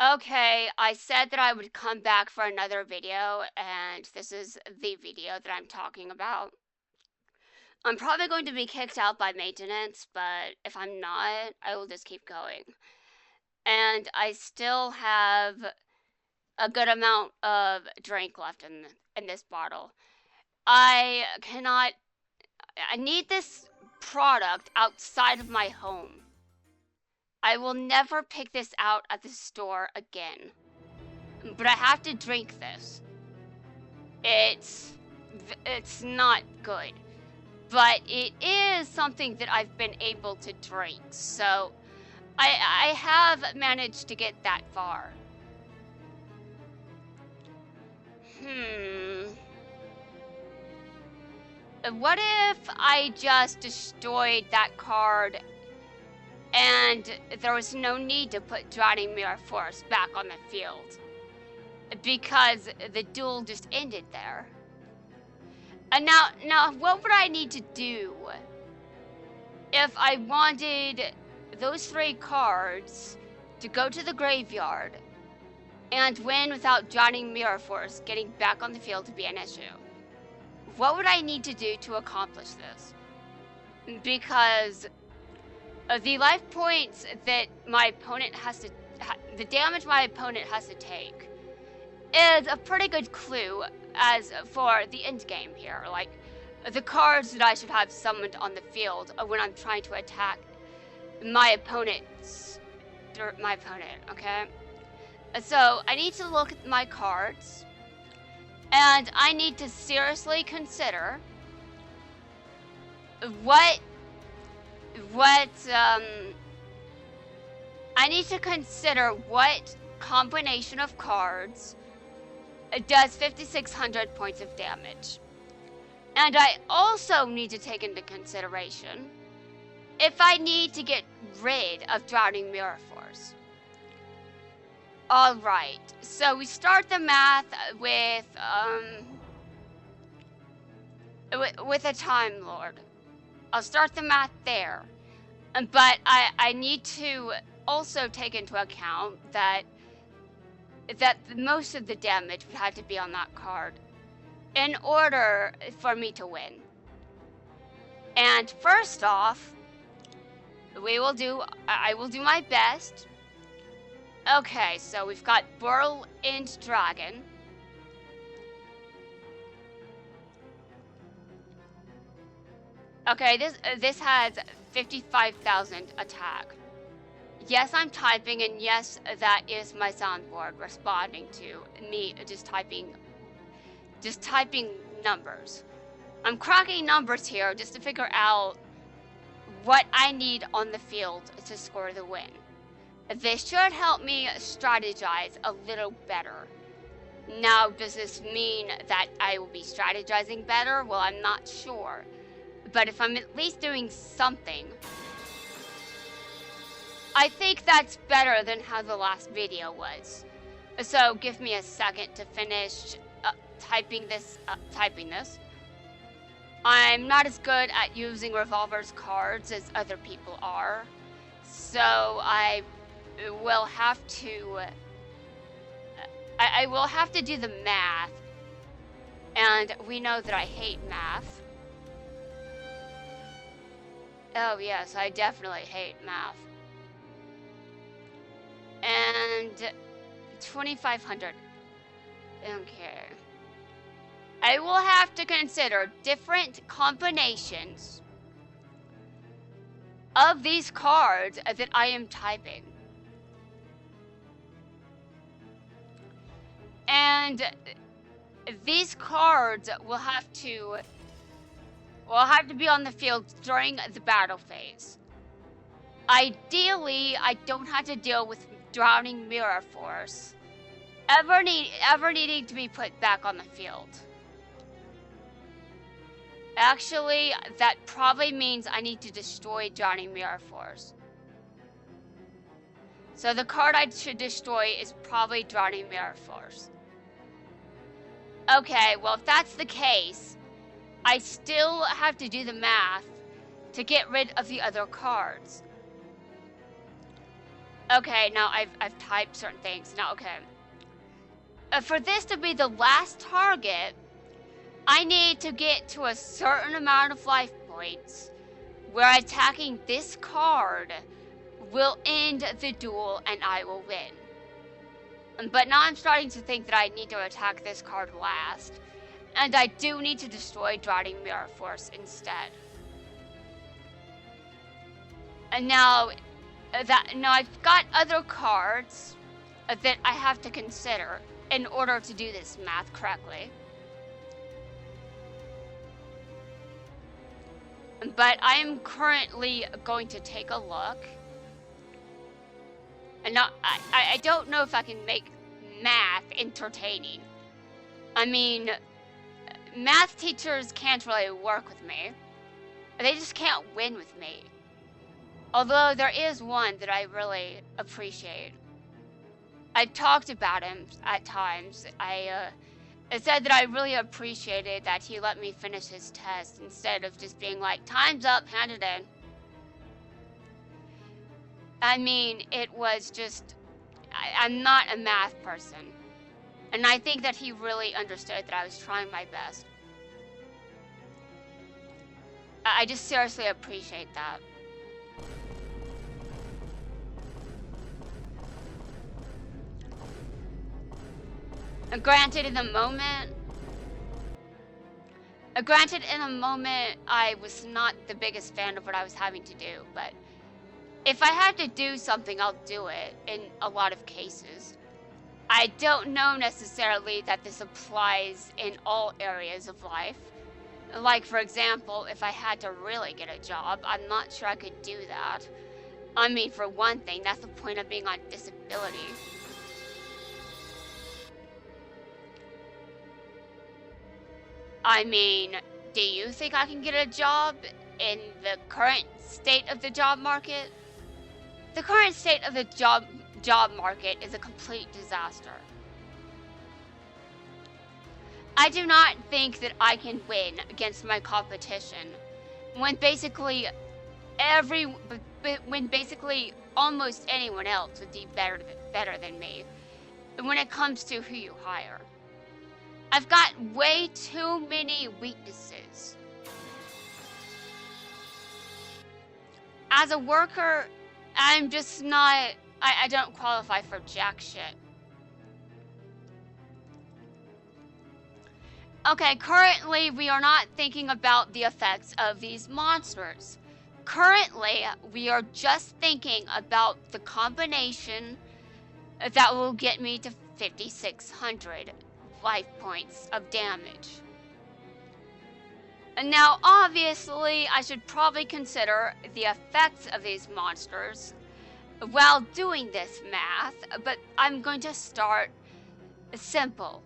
Okay, I said that I would come back for another video, and this is the video that I'm talking about. I'm probably going to be kicked out by maintenance, but if I'm not, I will just keep going. And I still have a good amount of drink left in this bottle. I cannot I need this product outside of my home. I will never pick this out at the store again. But I have to drink this. It's it's not good, but it is something that I've been able to drink. So I have managed to get that far. Hmm. What if I just destroyed that card and there was no need to put Drowning Mirror Force back on the field? Because the duel just ended there. And now, what would I need to do if I wanted those 3 cards to go to the graveyard and win without Drowning Mirror Force getting back on the field to be an issue? What would I need to do to accomplish this? Because the life points that my opponent has to, the damage my opponent has to take is a pretty good clue as for the end game here. Like, the cards that I should have summoned on the field when I'm trying to attack my opponent, okay? So, I need to look at my cards, and I need to seriously consider what, I need to consider what combination of cards does 5,600 points of damage. And I also need to take into consideration if I need to get rid of Drowning Mirror Force. Alright, so we start the math with a Time Lord. I'll start the math there. But I need to also take into account that most of the damage would have to be on that card in order for me to win. And first off, I will do my best. Okay, so we've got Whirlwind Dragon. Okay, this has 55,000 attack. Yes, I'm typing, and yes, that is my soundboard responding to me just typing numbers. I'm cracking numbers here just to figure out what I need on the field to score the win. This should help me strategize a little better. Now, does this mean that I will be strategizing better? Well, I'm not sure. But if I'm at least doing something, I think that's better than how the last video was. So give me a second to finish typing this. I'm not as good at using Revolver's cards as other people are, so I will have to do the math, and we know that I hate math. Oh yes, I definitely hate math. And 2,500. Okay. I will have to consider different combinations of these cards that I am typing. And these cards will have to be on the field during the battle phase. Ideally, I don't have to deal with Drowning Mirror Force ever needing to be put back on the field. Actually, that probably means I need to destroy Drowning Mirror Force. So the card I should destroy is probably Drowning Mirror Force. Okay, well, if that's the case, I still have to do the math to get rid of the other cards. Okay, now I've typed certain things. Now, okay. For this to be the last target, I need to get to a certain amount of life points where attacking this card will end the duel and I will win. But now I'm starting to think that I need to attack this card last, and I do need to destroy Drowning Mirror Force instead. And now I've got other cards that I have to consider in order to do this math correctly. But I am currently going to take a look. And now, I don't know if I can make math entertaining. I mean, math teachers can't really work with me. They just can't win with me. Although there is one that I really appreciate. I've talked about him at times. I said that I really appreciated that he let me finish his test instead of just being like, time's up, hand it in. I mean, it was just, I'm not a math person. And I think that he really understood that I was trying my best. I just seriously appreciate that. Granted, in the moment, I was not the biggest fan of what I was having to do, but if I have to do something, I'll do it in a lot of cases. I don't know necessarily that this applies in all areas of life. Like, for example, if I had to really get a job, I'm not sure I could do that. I mean, for one thing, that's the point of being on disability. I mean, do you think I can get a job in the current state of the job market? The current state of the job market is a complete disaster. I do not think that I can win against my competition when basically almost anyone else would be better than me when it comes to who you hire. I've got way too many weaknesses. As a worker, I'm just not, I don't qualify for jack shit. Okay, currently we are not thinking about the effects of these monsters. Currently, we are just thinking about the combination that will get me to 5,600 life points of damage. And now, obviously, I should probably consider the effects of these monsters while doing this math, but I'm going to start simple.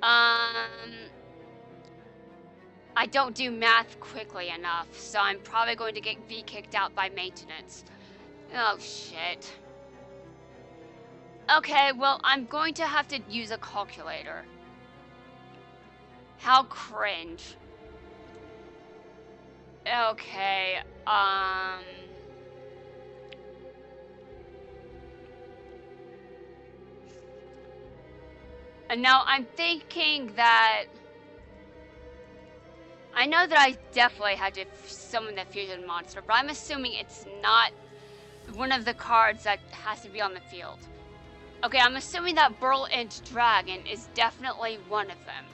I don't do math quickly enough, so I'm probably going to be kicked out by maintenance. Oh, shit. Okay, well, I'm going to have to use a calculator. How cringe. Okay, and now I'm thinking that I know that I definitely had to summon the fusion monster, but I'm assuming it's not one of the cards that has to be on the field. Okay, I'm assuming that Burl-End Dragon is definitely one of them.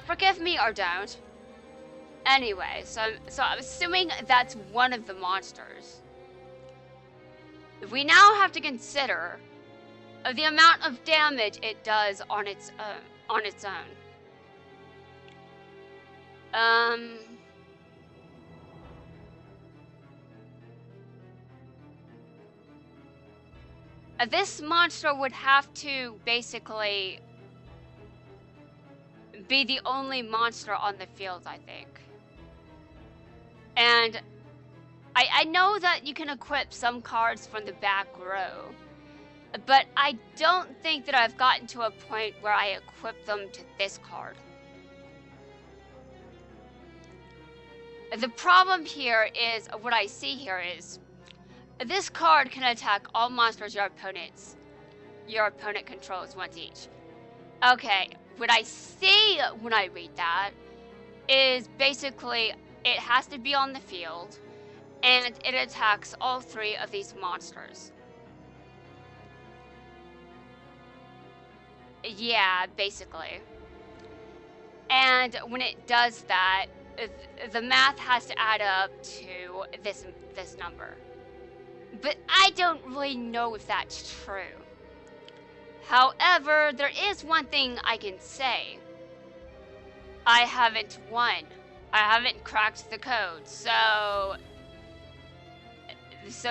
Forgive me or don't. Anyway, so I'm assuming that's one of the monsters. We now have to consider the amount of damage it does on its own. This monster would have to basically be the only monster on the field, I think. And I know that you can equip some cards from the back row, but I don't think that I've gotten to a point where I equip them to this card. The problem here is, what I see here is, this card can attack all monsters your opponent controls once each. Okay, what I see when I read that is basically it has to be on the field, and it attacks all 3 of these monsters. Yeah, basically. And when it does that, the math has to add up to this number. But I don't really know if that's true. However, there is one thing I can say. I haven't won. I haven't cracked the code, so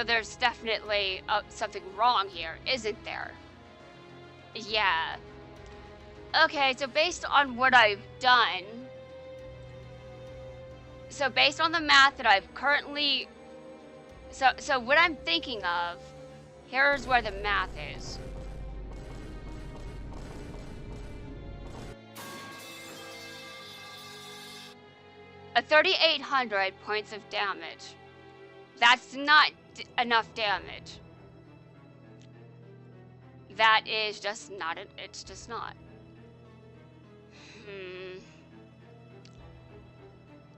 there's definitely something wrong here, isn't there? Yeah. Okay, so based on what I've done, so based on the math that I've currently, so what I'm thinking of, here's where the math is. A 3,800 points of damage. That's not enough damage. That is just not, it's just not.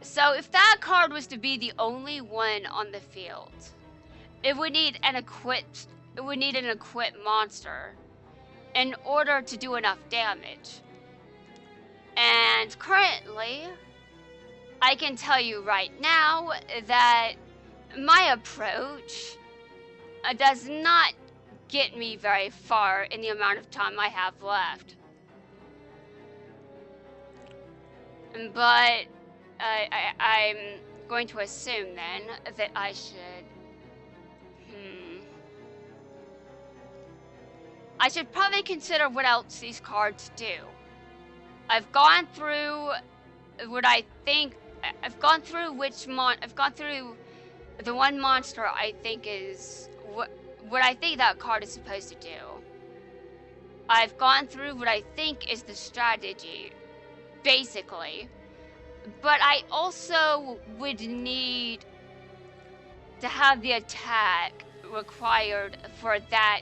So if that card was to be the only one on the field, it would need an equipped monster in order to do enough damage. And currently, I can tell you right now that my approach does not get me very far in the amount of time I have left. But I'm going to assume then that I should. I should probably consider what else these cards do. I've gone through what I think. I've gone through the one monster I think is what I think that card is supposed to do. I've gone through what I think is the strategy, basically. But I also would need to have the attack required for that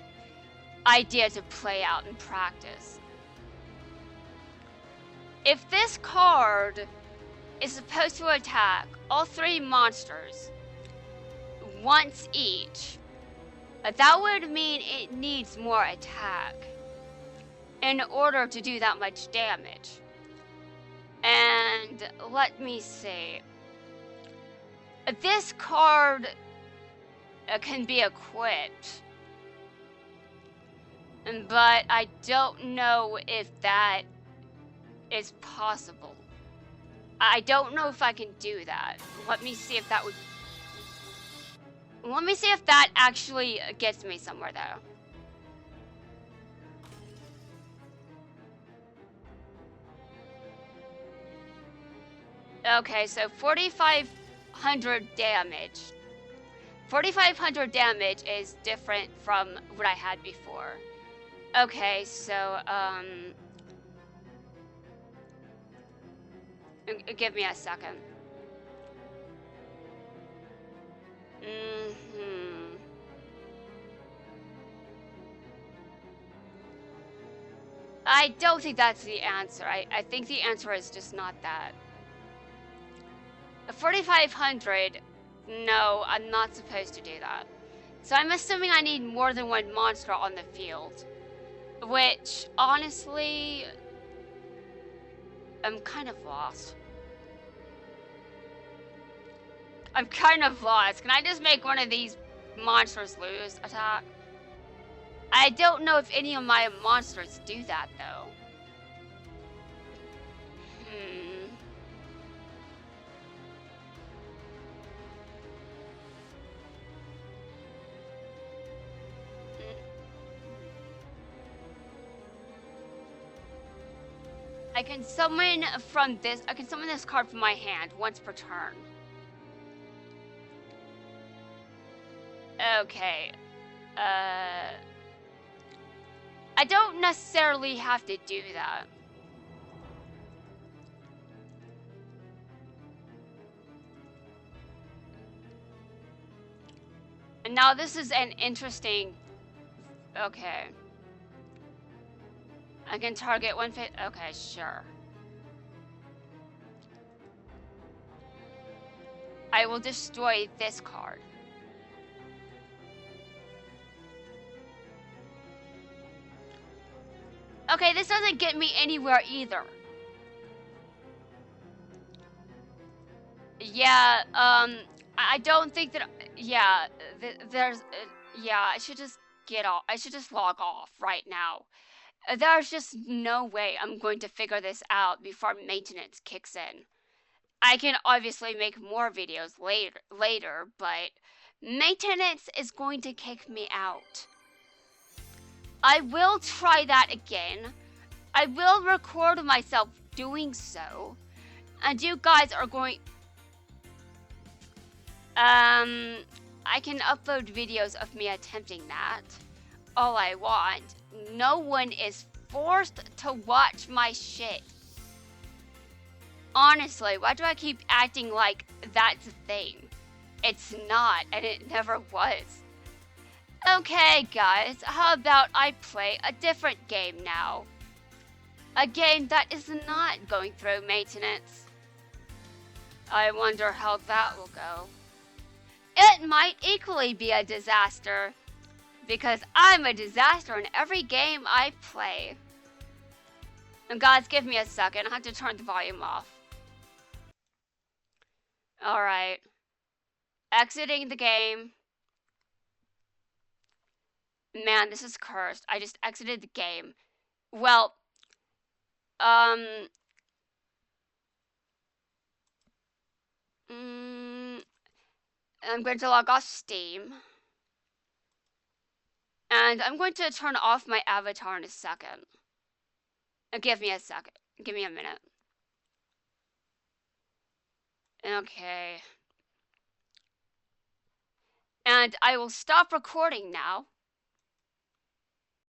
idea to play out in practice. If this card is supposed to attack all 3 monsters once each, that would mean it needs more attack in order to do that much damage. And let me see. This card can be equipped, but I don't know if that is possible. I don't know if I can do that. Let me see if that actually gets me somewhere though. Okay, so 4,500 damage. 4,500 damage is different from what I had before. Okay, so, give me a second. I don't think that's the answer. I think the answer is just not that. 4,500, no, I'm not supposed to do that. So I'm assuming I need more than one monster on the field. Which, honestly, I'm kind of lost. Can I just make one of these monsters lose attack? I don't know if any of my monsters do that, though. I can summon this card from my hand once per turn. Okay. I don't necessarily have to do that. Now this is an interesting... Okay. I can target one fit. Okay, sure. I will destroy this card. Okay, this doesn't get me anywhere either. Yeah, I don't think that... Yeah, there's... yeah, I should just get off. I should just log off right now. There's just no way I'm going to figure this out before maintenance kicks in. I can obviously make more videos later, but maintenance is going to kick me out. I will try that again. I will record myself doing so. And you guys are going... I can upload videos of me attempting that. All I want. No one is forced to watch my shit. Honestly, why do I keep acting like that's a thing? It's not, and it never was. Okay, guys, how about I play a different game now? A game that is not going through maintenance. I wonder how that will go. It might equally be a disaster, because I'm a disaster in every game I play. And guys, give me a second. I have to turn the volume off. Alright. Exiting the game. Man, this is cursed. I just exited the game. Well, I'm going to log off Steam. And I'm going to turn off my avatar in a second. Give me a second. Give me a minute. Okay. And I will stop recording now.